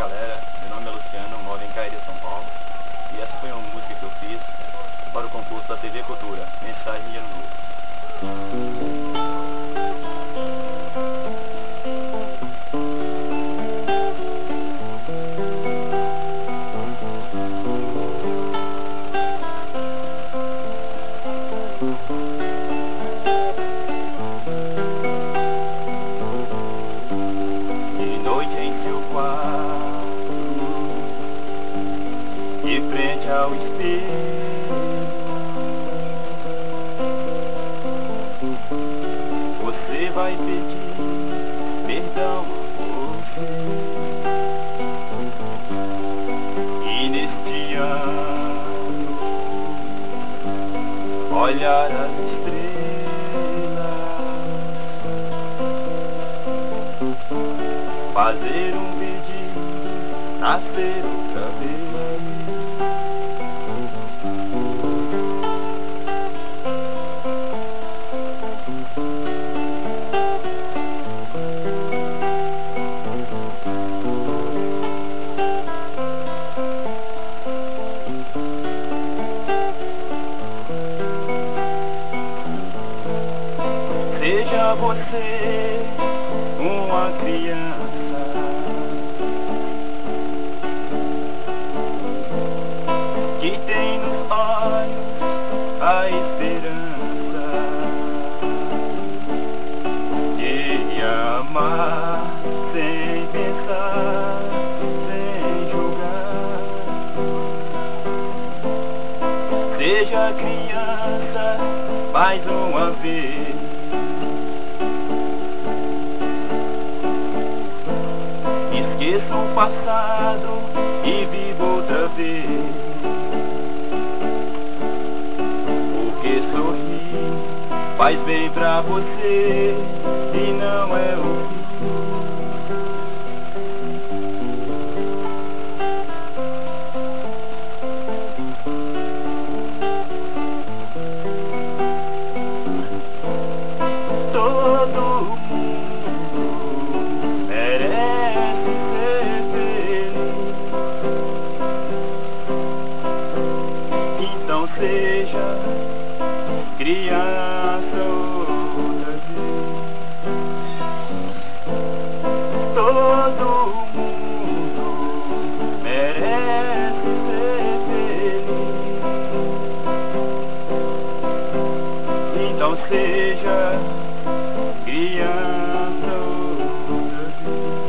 galera, meu nome é Luciano, moro em Caíra, São Paulo. E essa foi uma música que eu fiz para o concurso da TV Cultura, Mensagem de Ano Novo. De frente ao espelho, você vai pedir perdão a você. E neste ano olhar as estrelas, fazer um pedido, nascer outra vez. Seja você uma criança que tem nos olhos a esperança de amar sem pensar, sem julgar. Seja criança mais uma vez. Esqueça o passado e viva outra vez. Porque sorrir faz bem pra você e não é o fim. Todo mundo merece ser feliz. Então seja criança outra vez. Todo mundo merece ser feliz. Então seja criança outra vez.